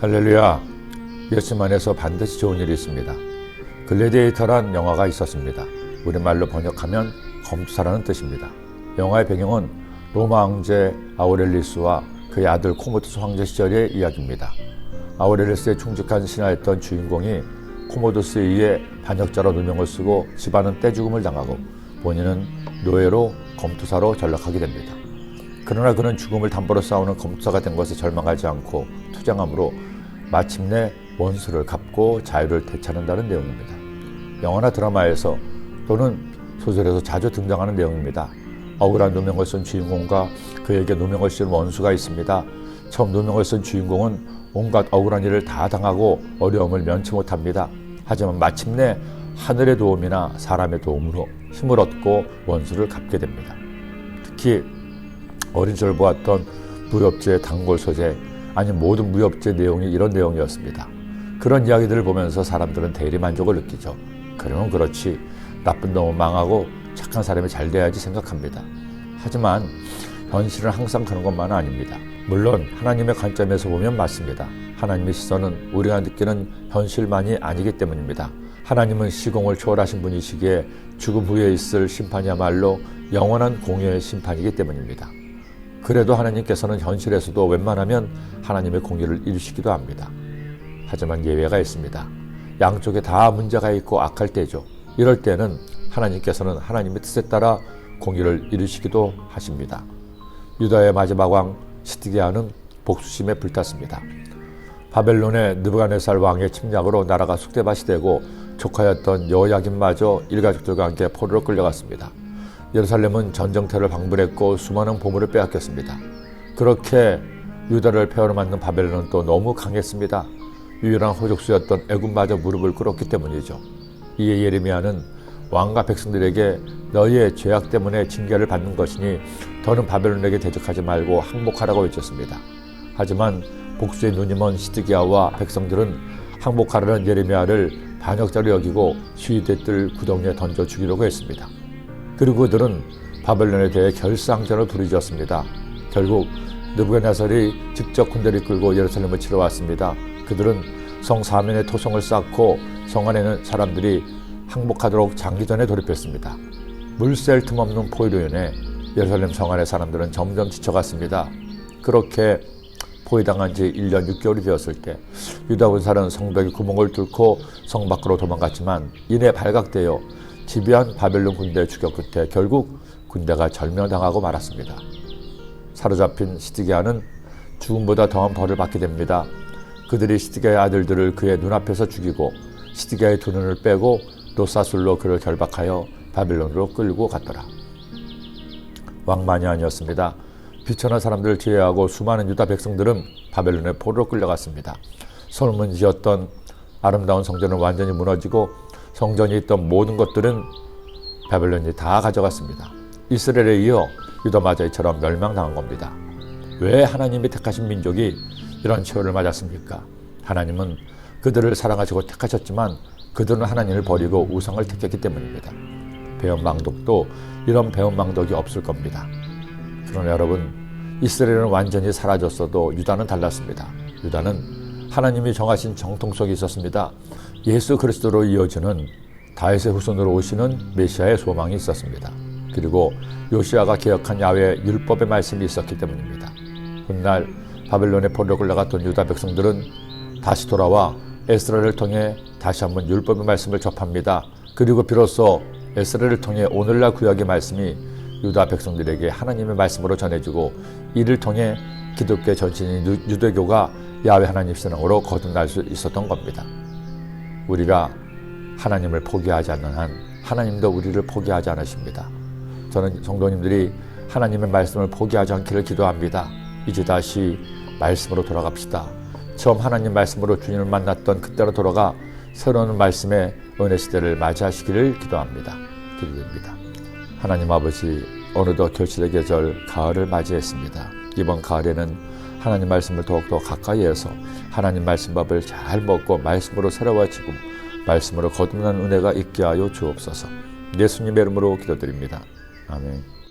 할렐루야. 예수님 안에서 반드시 좋은 일이 있습니다. 글래디에이터란 영화가 있었습니다. 우리말로 번역하면 검투사라는 뜻입니다. 영화의 배경은 로마 황제 아우렐리스와 그의 아들 코모두스 황제 시절의 이야기입니다. 아우렐리스의 충직한 신하였던 주인공이 코모두스에 의해 반역자로 누명을 쓰고 집안은 떼죽음을 당하고 본인은 노예로 검투사로 전락하게 됩니다. 그러나 그는 죽음을 담보로 싸우는 검투사가 된 것에 절망하지 않고 투쟁함으로 마침내 원수를 갚고 자유를 되찾는다는 내용입니다. 영화나 드라마에서 또는 소설에서 자주 등장하는 내용입니다. 억울한 누명을 쓴 주인공과 그에게 누명을 씌운 원수가 있습니다. 처음 누명을 쓴 주인공은 온갖 억울한 일을 다 당하고 어려움을 면치 못합니다. 하지만 마침내 하늘의 도움이나 사람의 도움으로 힘을 얻고 원수를 갚게 됩니다. 특히 어린 시절 보았던 무협지의 단골 소재, 아니 모든 무협지의 내용이 이런 내용이었습니다. 그런 이야기들을 보면서 사람들은 대리만족을 느끼죠. 그러면 그렇지, 나쁜 놈은 망하고 착한 사람이 잘 돼야지 생각합니다. 하지만 현실은 항상 그런 것만은 아닙니다. 물론 하나님의 관점에서 보면 맞습니다. 하나님의 시선은 우리가 느끼는 현실만이 아니기 때문입니다. 하나님은 시공을 초월하신 분이시기에 죽음 후에 있을 심판이야말로 영원한 공의의 심판이기 때문입니다. 그래도 하나님께서는 현실에서도 웬만하면 하나님의 공의를 이루시기도 합니다. 하지만 예외가 있습니다. 양쪽에 다 문제가 있고 악할 때죠. 이럴 때는 하나님께서는 하나님의 뜻에 따라 공의를 이루시기도 하십니다. 유다의 마지막 왕 시드기야는 복수심에 불탔습니다. 바벨론의 느부갓네살 왕의 침략으로 나라가 쑥대밭이 되고 조카였던 여호야김마저 일가족들과 함께 포로로 끌려갔습니다. 예루살렘은 전쟁터를 방불했고 수많은 보물을 빼앗겼습니다. 그렇게 유다를 폐허로 만든 바벨론은 또 너무 강했습니다. 유일한 호족수였던 애굽마저 무릎을 꿇었기 때문이죠. 이에 예레미야는 왕과 백성들에게 너희의 죄악 때문에 징계를 받는 것이니 더는 바벨론에게 대적하지 말고 항복하라고 외쳤습니다. 하지만 복수의 눈이 먼 시드기야와 백성들은 항복하라는 예레미야를 반역자로 여기고 시위대들 구덩이에 던져 죽이려고 했습니다. 그리고 그들은 바벨론에 대해 결사항전을 부르짖었습니다. 결국 느부갓네살이 직접 군대를 이끌고 예루살렘을 치러 왔습니다. 그들은 성 사면에 토성을 쌓고 성 안에는 사람들이 항복하도록 장기전에 돌입했습니다. 물샐 틈 없는 포위로 인해 예루살렘 성 안의 사람들은 점점 지쳐갔습니다. 그렇게 포위당한 지 1년 6개월이 되었을 때 유다 군사는 성벽에 구멍을 뚫고 성 밖으로 도망갔지만 이내 발각되어 집요한 바벨론 군대의 추격 끝에 결국 군대가 절명당하고 말았습니다. 사로잡힌 시드기야는 죽음보다 더한 벌을 받게 됩니다. 그들이 시드기야의 아들들을 그의 눈앞에서 죽이고 시드기야의 두 눈을 빼고 노사술로 그를 결박하여 바벨론으로 끌고 갔더라. 왕만이 아니었습니다. 비천한 사람들을 제외하고 수많은 유다 백성들은 바벨론의 포로로 끌려갔습니다. 솔로몬이 지었던 아름다운 성전은 완전히 무너지고 성전에 있던 모든 것들은 바벨론이 다 가져갔습니다. 이스라엘에 이어 유다마저 이처럼 멸망당한 겁니다. 왜 하나님이 택하신 민족이 이런 최후를 맞았습니까? 하나님은 그들을 사랑하시고 택하셨지만 그들은 하나님을 버리고 우상을 택했기 때문입니다. 배은망덕도 이런 배은망덕이 없을 겁니다. 그러나 여러분, 이스라엘은 완전히 사라졌어도 유다는 달랐습니다. 유다는 하나님이 정하신 정통 속에 있었습니다. 예수 그리스도로 이어지는 다윗의 후손으로 오시는 메시아의 소망이 있었습니다. 그리고 요시야가 개혁한 야훼의 율법의 말씀이 있었기 때문입니다. 훗날 바벨론의 포로로 끌려갔던 유다 백성들은 다시 돌아와 에스라를 통해 다시 한번 율법의 말씀을 접합니다. 그리고 비로소 에스라를 통해 오늘날 구약의 말씀이 유다 백성들에게 하나님의 말씀으로 전해지고 이를 통해 기독교의 전신인 유대교가 야훼 하나님 신앙으로 거듭날 수 있었던 겁니다. 우리가 하나님을 포기하지 않는 한 하나님도 우리를 포기하지 않으십니다. 저는 성도님들이 하나님의 말씀을 포기하지 않기를 기도합니다. 이제 다시 말씀으로 돌아갑시다. 처음 하나님 말씀으로 주님을 만났던 그때로 돌아가 새로운 말씀의 은혜 시대를 맞이하시기를 기도합니다. 기도드립니다. 하나님 아버지, 어느덧 결실의 계절 가을을 맞이했습니다. 이번 가을에는 하나님 말씀을 더욱더 가까이에서 하나님 말씀밥을 잘 먹고 말씀으로 새로워지고 말씀으로 거듭난 은혜가 있게 하여 주옵소서. 예수님의 이름으로 기도드립니다. 아멘.